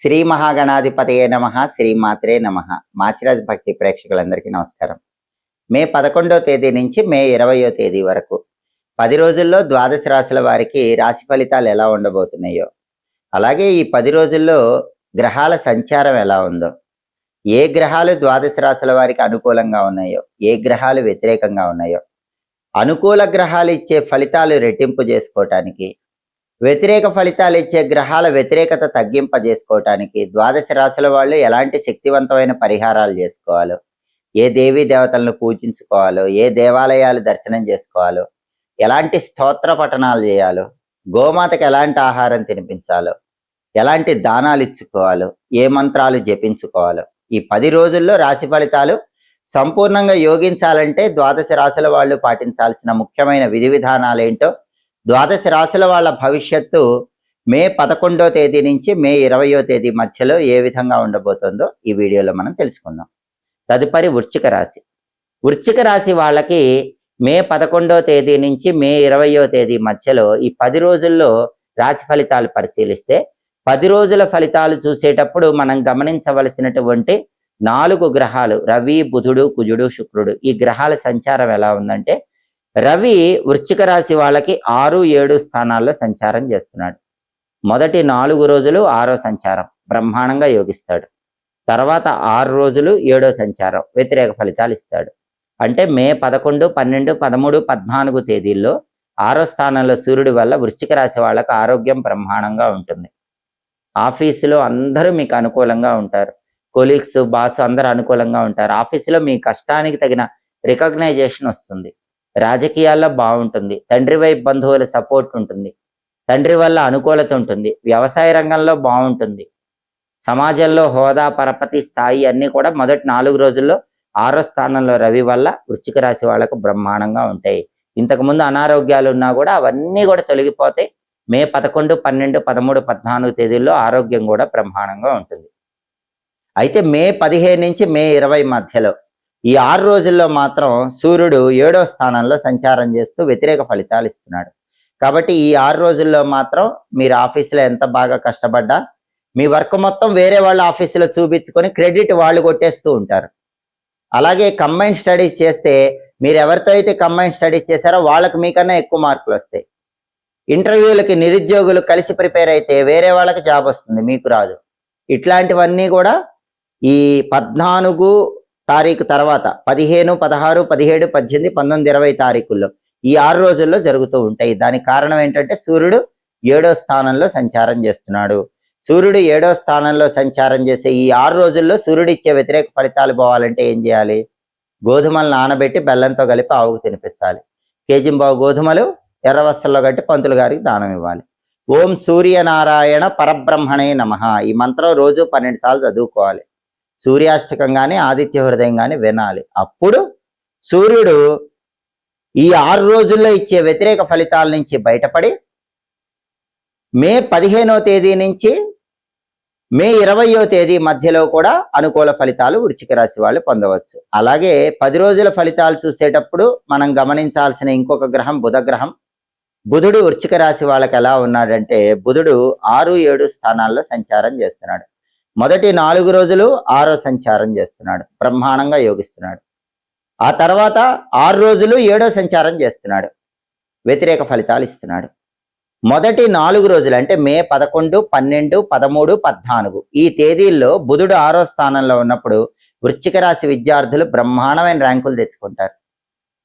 శ్రీ మహాగణాధిపతయే నమః. శ్రీమాత్రే నమః. మాచిరాజ్ భక్తి ప్రేక్షకులందరికీ నమస్కారం. మే 11వ తేదీ నుంచి మే 20వ తేదీ వరకు 10 రోజుల్లో ద్వాదశ రాశుల వారికి రాశి ఫలితాలు ఎలా ఉండబోతున్నాయో, అలాగే ఈ 10 రోజుల్లో గ్రహాల సంచారం ఎలా ఉందో, ఏ గ్రహాలు ద్వాదశ రాశుల వారికి అనుకూలంగా ఉన్నాయో, ఏ గ్రహాలు వ్యతిరేకంగా ఉన్నాయో, అనుకూల గ్రహాలు ఇచ్చే ఫలితాలు రెట్టింపు చేసుకోవటానికి, వ్యతిరేక ఫలితాలు ఇచ్చే గ్రహాల వ్యతిరేకత తగ్గింపజేసుకోవటానికి ద్వాదశ రాశుల వాళ్ళు ఎలాంటి శక్తివంతమైన పరిహారాలు చేసుకోవాలో, ఏ దేవీ దేవతలను పూజించుకోవాలో, ఏ దేవాలయాలు దర్శనం చేసుకోవాలో, ఎలాంటి స్తోత్ర పఠనాలు చేయాలో, గోమాతకు ఎలాంటి ఆహారం తినిపించాలో, ఎలాంటి దానాలు ఇచ్చుకోవాలో, ఏ మంత్రాలు జపించుకోవాలో, ఈ 10 రోజుల్లో రాశి ఫలితాలు సంపూర్ణంగా యోగించాలంటే ద్వాదశ రాశుల వాళ్ళు పాటించాల్సిన ముఖ్యమైన విధి విధానాలు ఏంటో, ద్వాదశ రాశుల వాళ్ళ భవిష్యత్తు మే 11వ తేదీ నుంచి మే 20వ తేదీ మధ్యలో ఏ విధంగా ఉండబోతుందో ఈ వీడియోలో మనం తెలుసుకుందాం. తదుపరి వృశ్చిక రాశి. వృశ్చిక రాశి వాళ్ళకి మే 11వ తేదీ నుంచి మే 20వ తేదీ మధ్యలో ఈ 10 రోజుల్లో రాశి ఫలితాలు పరిశీలిస్తే 10 రోజుల ఫలితాలు చూసేటప్పుడు మనం గమనించవలసినటువంటి 4 గ్రహాలు రవి, బుధుడు, కుజుడు, శుక్రుడు, ఈ గ్రహాల సంచారం ఎలా ఉందంటే, రవి వృశ్చిక రాశి వాళ్ళకి 6, 7 స్థానాల్లో సంచారం చేస్తున్నాడు. మొదటి 4 రోజులు 6వ సంచారం బ్రహ్మాండంగా యోగిస్తాడు. తర్వాత 6 రోజులు 7వ సంచారం వ్యతిరేక ఫలితాలు ఇస్తాడు. అంటే మే 11, 12, 13, 14 తేదీల్లో 6వ స్థానంలో సూర్యుడి వల్ల వృశ్చిక రాశి వాళ్ళకి ఆరోగ్యం బ్రహ్మాండంగా ఉంటుంది. ఆఫీసులో అందరూ మీకు అనుకూలంగా ఉంటారు. కొలీగ్స్, బాస్ అందరూ అనుకూలంగా ఉంటారు. ఆఫీసులో మీ కష్టానికి తగిన రికగ్నైజేషన్ వస్తుంది. రాజకీయాల్లో బాగుంటుంది. తండ్రి వైపు బంధువుల సపోర్ట్ ఉంటుంది. తండ్రి వల్ల అనుకూలత ఉంటుంది. వ్యవసాయ రంగంలో బాగుంటుంది. సమాజంలో హోదా, పరపతి, స్థాయి అన్నీ కూడా మొదటి 4 రోజుల్లో 6వ స్థానంలో రవి వల్ల వృశ్చిక రాశి వాళ్ళకు బ్రహ్మాండంగా ఉంటాయి. ఇంతకుముందు అనారోగ్యాలు ఉన్నా కూడా అవన్నీ కూడా తొలగిపోతాయి. మే 11, 12, 13, 14 తేదీల్లో ఆరోగ్యం కూడా బ్రహ్మాండంగా ఉంటుంది. అయితే మే 15 నుంచి మే 20 మధ్యలో ఈ 6 రోజుల్లో మాత్రం సూర్యుడు 7వ స్థానంలో సంచారం చేస్తూ వ్యతిరేక ఫలితాలు ఇస్తున్నాడు. కాబట్టి ఈ 6 రోజుల్లో మాత్రం మీరు ఆఫీసులో ఎంత బాగా కష్టపడ్డా మీ వర్క్ మొత్తం వేరే వాళ్ళ ఆఫీసులో చూపించుకొని క్రెడిట్ వాళ్ళు కొట్టేస్తూ ఉంటారు. అలాగే కంబైన్ స్టడీస్ చేస్తే మీరు ఎవరితో అయితే కంబైన్ స్టడీస్ చేశారో వాళ్ళకి మీకన్నా ఎక్కువ మార్కులు వస్తాయి. ఇంటర్వ్యూలకి నిరుద్యోగులు కలిసి ప్రిపేర్ అయితే వేరే వాళ్ళకి జాబ్ వస్తుంది, మీకు రాదు. ఇట్లాంటివన్నీ కూడా ఈ 14 తారీఖు తర్వాత 15, 16, 17, 18, 19, 20 తారీఖుల్లో ఈ 6 రోజుల్లో జరుగుతూ ఉంటాయి. దానికి కారణం ఏంటంటే సూర్యుడు 7వ స్థానంలో సంచారం చేస్తున్నాడు. సూర్యుడు 7వ స్థానంలో సంచారం చేసే ఈ 6 రోజుల్లో సూర్యుడు ఇచ్చే వ్యతిరేక ఫలితాలు పోవాలంటే ఏం చేయాలి? గోధుమలు నానబెట్టి బెల్లంతో కలిపి ఆవుకు తినిపించాలి. కేజింబావు గోధుమలు ఎర్ర వస్త్రంలో కట్టి పంతులు గారికి దానం ఇవ్వాలి. ఓం సూర్యనారాయణ పరబ్రహ్మణే నమః ఈ మంత్రం రోజు 12 సార్లు చదువుకోవాలి. సూర్యాష్టకం కానీ ఆదిత్య హృదయం కానీ వినాలి. అప్పుడు సూర్యుడు ఈ 6 రోజుల్లో ఇచ్చే వ్యతిరేక ఫలితాల నుంచి బయటపడి మే 15వ తేదీ నుంచి మే 20వ తేదీ మధ్యలో కూడా అనుకూల ఫలితాలు వృశ్చిక రాశి వాళ్ళు పొందవచ్చు. అలాగే 10 రోజుల ఫలితాలు చూసేటప్పుడు మనం గమనించాల్సిన ఇంకొక గ్రహం బుధ గ్రహం. బుధుడు వృశ్చిక రాశి వాళ్ళకి ఎలా ఉన్నాడంటే, బుధుడు 6, 7 స్థానాల్లో సంచారం చేస్తున్నాడు. మొదటి 4 రోజులు 6వ సంచారం చేస్తున్నాడు, బ్రహ్మాండంగా యోగిస్తున్నాడు. ఆ తర్వాత 6 రోజులు 7వ సంచారం చేస్తున్నాడు, వ్యతిరేక ఫలితాలు ఇస్తున్నాడు. మొదటి 4 రోజులు అంటే మే 11, 12, 13, 14 ఈ తేదీల్లో బుధుడు 6వ స్థానంలో ఉన్నప్పుడు వృశ్చిక రాశి విద్యార్థులు బ్రహ్మాండమైన ర్యాంకులు తెచ్చుకుంటారు.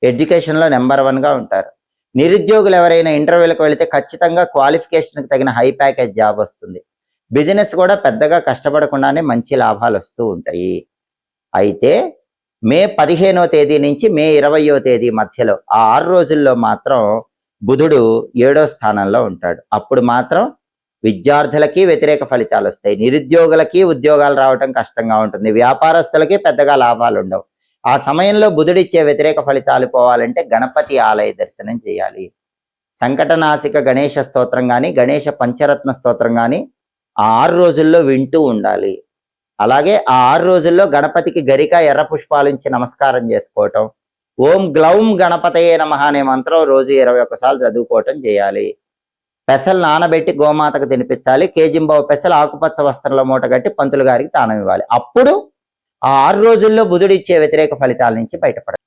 ఎడ్యుకేషన్లో నెంబర్ 1గా ఉంటారు. నిరుద్యోగులు ఎవరైనా ఇంటర్వ్యూలకు వెళితే ఖచ్చితంగా క్వాలిఫికేషన్కి తగిన హై ప్యాకేజ్ జాబ్ వస్తుంది. బిజినెస్ కూడా పెద్దగా కష్టపడకుండానే మంచి లాభాలు వస్తూ ఉంటాయి. అయితే మే 15వ తేదీ నుంచి మే 20వ తేదీ మధ్యలో ఆ 6 రోజుల్లో మాత్రం బుధుడు 7వ స్థానంలో ఉంటాడు. అప్పుడు మాత్రం విద్యార్థులకి వ్యతిరేక ఫలితాలు వస్తాయి. నిరుద్యోగులకి ఉద్యోగాలు రావటం కష్టంగా ఉంటుంది. వ్యాపారస్తులకి పెద్దగా లాభాలు ఉండవు. ఆ సమయంలో బుధుడిచ్చే వ్యతిరేక ఫలితాలు పోవాలంటే గణపతి ఆలయ దర్శనం చేయాలి. సంకటనాశిక గణేష స్తోత్రం కానీ, గణేష పంచరత్న స్తోత్రం కానీ ఆ 6 రోజుల్లో వింటూ ఉండాలి. అలాగే ఆ 6 రోజుల్లో గణపతికి గరిక, ఎర్ర పుష్పాలించి నమస్కారం చేసుకోవటం, ఓం గ్లౌం గణపతయే నమః అనే మంత్రం రోజు 21 సార్లు చదువుకోవటం చేయాలి. పెసలు నానబెట్టి గోమాతకు తినిపించాలి. కేజింబావు పెసలు ఆకుపచ్చ వస్త్రంలో మూట కట్టి పంతులు గారికి దానం ఇవ్వాలి. అప్పుడు ఆ 6 రోజుల్లో బుధుడు ఇచ్చే వ్యతిరేక ఫలితాల నుంచి బయటపడాలి.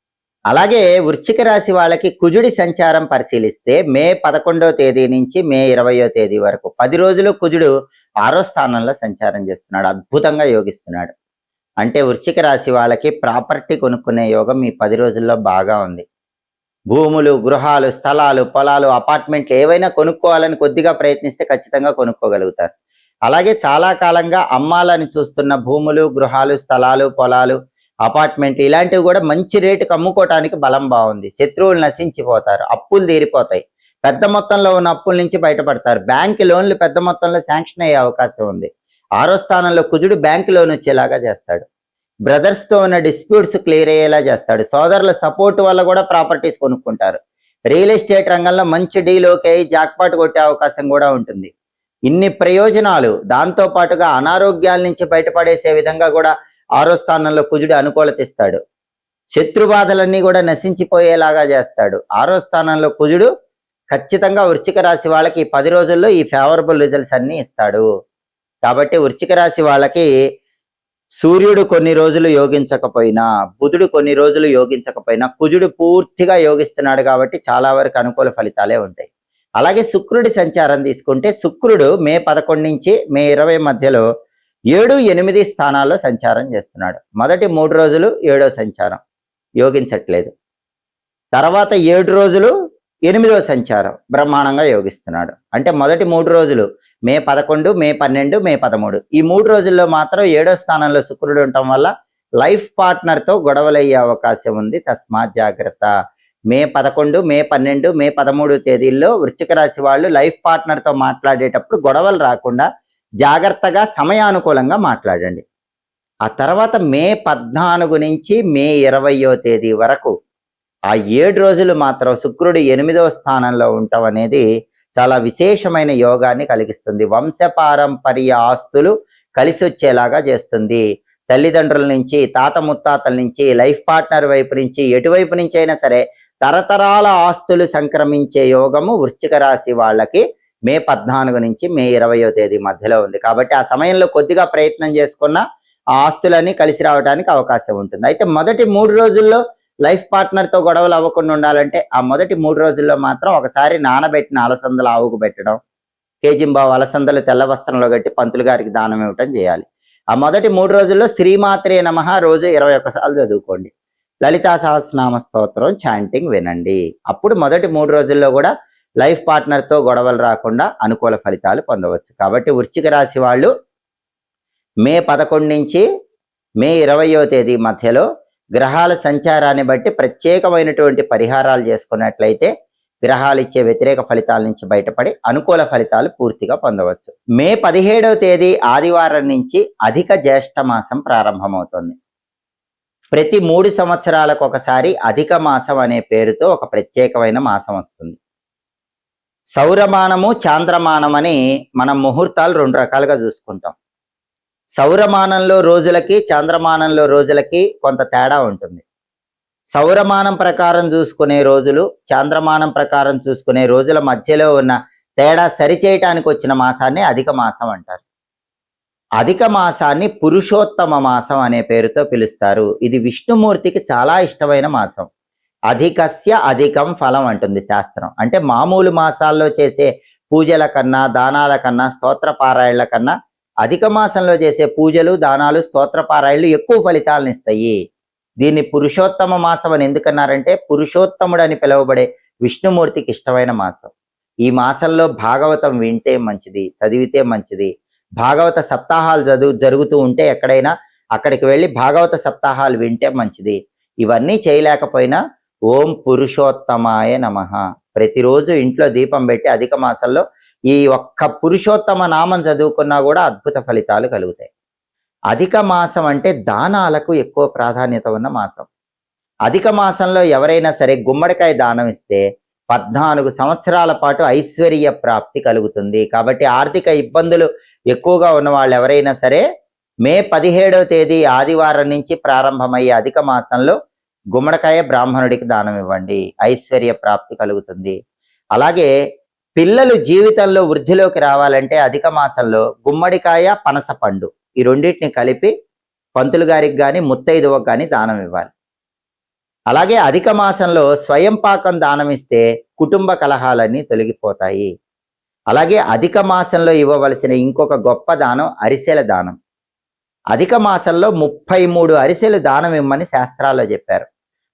అలాగే వృశ్చిక రాశి వాళ్ళకి కుజుడి సంచారం పరిశీలిస్తే మే 11వ తేదీ నుంచి మే 20వ తేదీ వరకు 10 రోజులు కుజుడు 6వ స్థానంలో సంచారం చేస్తున్నాడు. అద్భుతంగా యోగిస్తున్నాడు. అంటే వృశ్చిక రాశి వాళ్ళకి ప్రాపర్టీ కొనుక్కునే యోగం ఈ 10 రోజుల్లో బాగా ఉంది. భూములు, గృహాలు, స్థలాలు, పొలాలు, అపార్ట్మెంట్లు ఏవైనా కొనుక్కోవాలని కొద్దిగా ప్రయత్నిస్తే ఖచ్చితంగా కొనుక్కోగలుగుతారు. అలాగే చాలా కాలంగా అమ్మాలని చూస్తున్న భూములు, గృహాలు, స్థలాలు, పొలాలు, అపార్ట్మెంట్లు ఇలాంటివి కూడా మంచి రేటుకు అమ్ముకోవటానికి బలం బాగుంది. శత్రువులు నశించిపోతారు, అప్పులు తీరిపోతాయి, పెద్ద మొత్తంలో ఉన్న అప్పుల నుంచి బయటపడతారు. బ్యాంక్ లోన్లు పెద్ద మొత్తంలో శాంక్షన్ అయ్యే అవకాశం ఉంది. 6వ స్థానంలో కుజుడు బ్యాంక్ లోన్ వచ్చేలాగా చేస్తాడు. బ్రదర్స్ తో ఉన్న డిస్ప్యూట్స్ క్లియర్ అయ్యేలా చేస్తాడు. సోదరుల సపోర్ట్ వల్ల కూడా ప్రాపర్టీస్ కొనుక్కుంటారు. రియల్ ఎస్టేట్ రంగంలో మంచి డీల్ ఓకే జాక్పాట్ కొట్టే అవకాశం కూడా ఉంటుంది. ఇన్ని ప్రయోజనాలు, దాంతో పాటుగా అనారోగ్యాల నుంచి బయటపడేసే విధంగా కూడా 6వ స్థానంలో కుజుడు అనుకూలత ఇస్తాడు. శత్రుబాధలన్నీ కూడా నశించిపోయేలాగా చేస్తాడు. 6వ స్థానంలో కుజుడు ఖచ్చితంగా వృశ్చిక రాశి వాళ్ళకి ఈ 10 రోజుల్లో ఈ ఫేవరబుల్ రిజల్ట్స్ అన్ని ఇస్తాడు. కాబట్టి వృశ్చిక రాశి వాళ్ళకి సూర్యుడు కొన్ని రోజులు యోగించకపోయినా, బుధుడు కొన్ని రోజులు యోగించకపోయినా, కుజుడు పూర్తిగా యోగిస్తున్నాడు కాబట్టి చాలా వరకు అనుకూల ఫలితాలే ఉంటాయి. అలాగే శుక్రుడి సంచారం తీసుకుంటే శుక్రుడు మే 11 నుంచి మే 20 మధ్యలో 7, 8 స్థానాల్లో సంచారం చేస్తున్నాడు. మొదటి 3 రోజులు 7వ సంచారం యోగించట్లేదు. తర్వాత 7 రోజులు 8వ సంచారం బ్రహ్మాండంగా యోగిస్తున్నాడు. అంటే మొదటి 3 రోజులు మే 11, మే 12, మే 13 ఈ 3 రోజుల్లో మాత్రం 7వ స్థానంలో శుక్రుడు ఉండటం వల్ల లైఫ్ పార్ట్నర్తో గొడవలయ్యే అవకాశం ఉంది. తస్మాత్ జాగ్రత్త. మే 11, మే 12, మే 13 తేదీల్లో వృశ్చిక రాశి వాళ్ళు లైఫ్ పార్ట్నర్తో మాట్లాడేటప్పుడు గొడవలు రాకుండా జాగ్రత్తగా సమయానుకూలంగా మాట్లాడండి. ఆ తర్వాత మే 14 నుంచి మే 20వ తేదీ వరకు ఆ 7 రోజులు మాత్రం శుక్రుడు 8వ స్థానంలో ఉండటం అనేది చాలా విశేషమైన యోగాన్ని కలిగిస్తుంది. వంశపారంపర్య ఆస్తులు కలిసి వచ్చేలాగా చేస్తుంది. తల్లిదండ్రుల నుంచి, తాత ముత్తాతల నుంచి, లైఫ్ పార్ట్నర్ వైపు నుంచి, ఎటువైపు నుంచి అయినా సరే తరతరాల ఆస్తులు సంక్రమించే యోగము వృశ్చిక రాశి వాళ్ళకి మే 14 నుంచి మే 20వ తేదీ మధ్యలో ఉంది. కాబట్టి ఆ సమయంలో కొద్దిగా ప్రయత్నం చేసుకున్న ఆ ఆస్తులన్నీ కలిసి రావడానికి అవకాశం ఉంటుంది. అయితే మొదటి 3 రోజుల్లో లైఫ్ పార్ట్నర్తో గొడవలు అవ్వకుండా ఉండాలంటే ఆ మొదటి 3 రోజుల్లో మాత్రం ఒకసారి నానబెట్టిన అలసందలు ఆవుకు పెట్టడం, కేజింబావు అలసందలు తెల్ల వస్త్రంలో కట్టి పంతులు గారికి దానం ఇవ్వటం చేయాలి. ఆ మొదటి 3 రోజుల్లో శ్రీమాత్రే నమః రోజు 21 సార్లు చదువుకోండి. లలితా సహస్రనామ స్తోత్రం చాంటింగ్ వినండి. అప్పుడు మొదటి 3 రోజుల్లో కూడా లైఫ్ పార్ట్నర్తో గొడవలు రాకుండా అనుకూల ఫలితాలు పొందవచ్చు. కాబట్టి వృశ్చిక రాశి వాళ్ళు మే 11 నుంచి మే 20వ తేదీ మధ్యలో గ్రహాల సంచారాన్ని బట్టి ప్రత్యేకమైనటువంటి పరిహారాలు చేసుకున్నట్లయితే గ్రహాలు ఇచ్చే వ్యతిరేక ఫలితాల నుంచి బయటపడి అనుకూల ఫలితాలు పూర్తిగా పొందవచ్చు. మే 17వ తేదీ ఆదివారం నుంచి అధిక జ్యేష్ఠ మాసం ప్రారంభమవుతుంది. ప్రతి 3 సంవత్సరాలకు ఒకసారి అధిక మాసం అనే పేరుతో ఒక ప్రత్యేకమైన మాసం వస్తుంది. సౌరమానము, చాంద్రమానం అని మనం ముహూర్తాలు 2 రకాలుగా చూసుకుంటాం. సౌరమానంలో రోజులకి, చాంద్రమానంలో రోజులకి కొంత తేడా ఉంటుంది. సౌరమానం ప్రకారం చూసుకునే రోజులు, చాంద్రమానం ప్రకారం చూసుకునే రోజుల మధ్యలో ఉన్న తేడా సరిచేయటానికి వచ్చిన మాసాన్ని అధిక మాసం అంటారు. అధిక మాసాన్ని పురుషోత్తమ మాసం అనే పేరుతో పిలుస్తారు. ఇది విష్ణుమూర్తికి చాలా ఇష్టమైన మాసం. అధికస్య అధికం ఫలం అంటుంది శాస్త్రం. అంటే మామూలు మాసాల్లో చేసే పూజల కన్నా, దానాల కన్నా, స్తోత్ర పారాయణల కన్నా అధిక మాసంలో చేసే పూజలు, దానాలు, స్తోత్ర పారాయణలు ఎక్కువ ఫలితాలను ఇస్తాయి. దీన్ని పురుషోత్తమ మాసం అని ఎందుకన్నారంటే పురుషోత్తముడు అని పిలువబడే విష్ణుమూర్తికి ఇష్టమైన మాసం. ఈ మాసంలో భాగవతం వింటే మంచిది, చదివితే మంచిది. భాగవత సప్తాహాలు జరుగుతూ ఉంటే ఎక్కడైనా అక్కడికి వెళ్ళి భాగవత సప్తాహాలు వింటే మంచిది. ఇవన్నీ చేయలేకపోయినా ఓం పురుషోత్తమాయ నమః ప్రతిరోజు ఇంట్లో దీపం పెట్టి అధిక మాసంలో ఈ ఒక్క పురుషోత్తమ నామం చదువుకున్నా కూడా అద్భుత ఫలితాలు కలుగుతాయి. అధిక మాసం అంటే దానాలకు ఎక్కువ ప్రాధాన్యత ఉన్న మాసం. అధిక మాసంలో ఎవరైనా సరే గుమ్మడికాయ దానం ఇస్తే 14 సంవత్సరాల పాటు ఐశ్వర్య ప్రాప్తి కలుగుతుంది. కాబట్టి ఆర్థిక ఇబ్బందులు ఎక్కువగా ఉన్న వాళ్ళు ఎవరైనా సరే మే 17వ తేదీ ఆదివారం నుంచి ప్రారంభమయ్యే అధిక మాసంలో గుమ్మడికాయ బ్రాహ్మణుడికి దానం ఇవ్వండి, ఐశ్వర్య ప్రాప్తి కలుగుతుంది. అలాగే పిల్లలు జీవితంలో వృద్ధిలోకి రావాలంటే అధిక మాసంలో గుమ్మడికాయ పనస పండు ఈ రెండింటిని కలిపి పంతులు గారికి కానీ ముత్తైదువకు కానీ దానం ఇవ్వాలి. అలాగే అధిక మాసంలో స్వయం పాకం దానం ఇస్తే కుటుంబ కలహాలన్నీ తొలగిపోతాయి. అలాగే అధిక మాసంలో ఇవ్వవలసిన ఇంకొక గొప్ప దానం అరిసెల దానం. అధిక మాసంలో 33 అరిసెలు దానం ఇమ్మని శాస్త్రాల్లో చెప్పారు.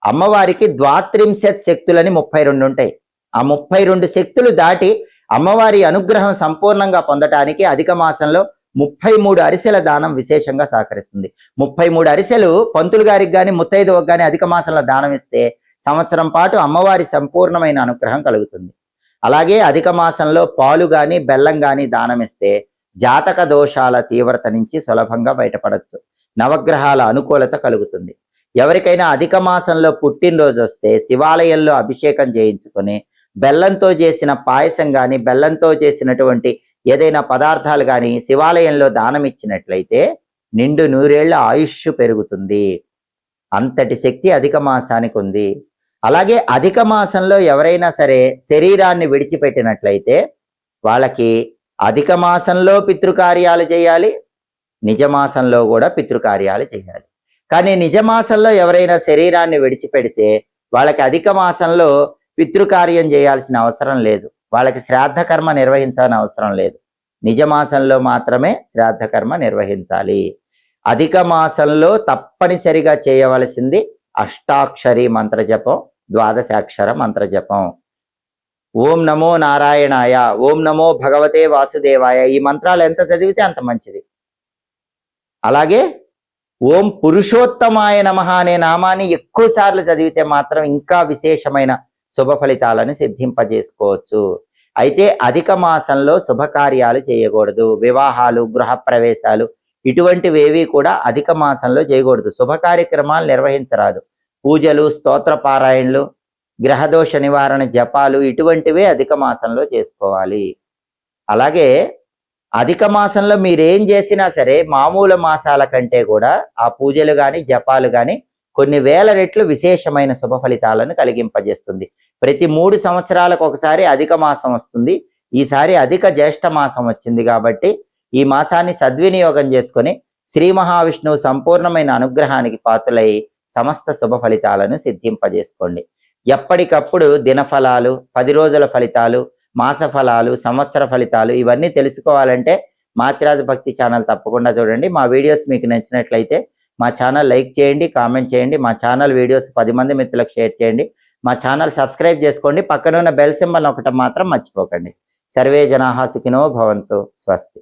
అమ్మవారికి ద్వాత్రింశత్ శక్తులని 32 ఉంటాయి. ఆ 32 శక్తులు దాటి అమ్మవారి అనుగ్రహం సంపూర్ణంగా పొందటానికి అధిక మాసంలో 33 అరిసెల దానం విశేషంగా సహకరిస్తుంది. 33 అరిసెలు పంతులు గారికి కానీ ముత్తైదువకు కానీ అధిక మాసంలో దానం ఇస్తే సంవత్సరం పాటు అమ్మవారి సంపూర్ణమైన అనుగ్రహం కలుగుతుంది. అలాగే అధిక మాసంలో పాలు కానీ బెల్లం కానీ దానం ఇస్తే జాతక దోషాల తీవ్రత నుంచి సులభంగా బయటపడవచ్చు. నవగ్రహాల అనుకూలత కలుగుతుంది. ఎవరికైనా అధిక మాసంలో పుట్టినరోజు వస్తే శివాలయంలో అభిషేకం చేయించుకొని బెల్లంతో చేసిన పాయసం కానీ బెల్లంతో చేసినటువంటి ఏదైనా పదార్థాలు కానీ శివాలయంలో దానం ఇచ్చినట్లయితే నిండు నూరేళ్ల ఆయుష్ పెరుగుతుంది. అంతటి శక్తి అధిక మాసానికి ఉంది. అలాగే అధిక మాసంలో ఎవరైనా సరే శరీరాన్ని విడిచిపెట్టినట్లయితే వాళ్ళకి అధిక మాసంలో పితృకార్యాలు చేయాలి, నిజమాసంలో కూడా పితృకార్యాలు చేయాలి. కానీ నిజమాసంలో ఎవరైనా శరీరాన్ని విడిచిపెడితే వాళ్ళకి అధిక మాసంలో పితృకార్యం చేయాల్సిన అవసరం లేదు, వాళ్ళకి శ్రాద్ధ కర్మ నిర్వహించాల్సిన అవసరం లేదు. నిజమాసంలో మాత్రమే శ్రాద్ధ కర్మ నిర్వహించాలి. అధిక మాసంలో తప్పనిసరిగా చేయవలసింది అష్టాక్షరి మంత్రజపం, ద్వాదశాక్షర మంత్రజపం. ఓం నమో నారాయణాయ, ఓం నమో భగవతే వాసుదేవాయ, ఈ మంత్రాలు ఎంత చదివితే అంత మంచిది. అలాగే ఓం పురుషోత్తమాయ నమః అనే నామాన్ని ఎక్కువ సార్లు చదివితే మాత్రం ఇంకా విశేషమైన శుభ ఫలితాలను సిద్ధింపజేసుకోవచ్చు. అయితే అధిక మాసంలో శుభకార్యాలు చేయకూడదు. వివాహాలు, గృహప్రవేశాలు ఇటువంటివేవి కూడా అధిక మాసంలో చేయకూడదు. శుభ కార్యక్రమాలు నిర్వహించరాదు. పూజలు, స్తోత్ర పారాయణలు, గ్రహదోష నివారణ జపాలు ఇటువంటివే అధిక మాసంలో చేసుకోవాలి. అలాగే అధిక మాసంలో మీరేం చేసినా సరే మామూలు మాసాల కంటే కూడా ఆ పూజలు కానీ జపాలు కానీ కొన్ని వేల రెట్లు విశేషమైన శుభ ఫలితాలను కలిగింపజేస్తుంది. ప్రతి 3 సంవత్సరాలకు ఒకసారి అధిక మాసం వస్తుంది. ఈసారి అధిక జ్యేష్ఠ మాసం వచ్చింది కాబట్టి ఈ మాసాన్ని సద్వినియోగం చేసుకొని శ్రీ మహావిష్ణువు సంపూర్ణమైన అనుగ్రహానికి పాత్రులై సమస్త శుభ ఫలితాలను సిద్ధింపజేసుకోండి. ఎప్పటికప్పుడు దినఫలాలు, 10 రోజుల ఫలితాలు, మాస ఫలాలు, సంవత్సర ఫలితాలు ఇవన్నీ తెలుసుకోవాలంటే మాచిరాజు భక్తి ఛానల్ తప్పకుండా చూడండి. మా వీడియోస్ మీకు నచ్చినట్లయితే మా ఛానల్ లైక్ చేయండి, కామెంట్ చేయండి. మా ఛానల్ వీడియోస్ 10 మంది మిత్రులకు షేర్ చేయండి. మా ఛానల్ సబ్స్క్రైబ్ చేసుకోండి. పక్కన ఉన్న బెల్ సింబల్ ఒకటి మాత్రం మర్చిపోకండి. సర్వే జనాః సుఖినో భవంతు. స్వస్తి.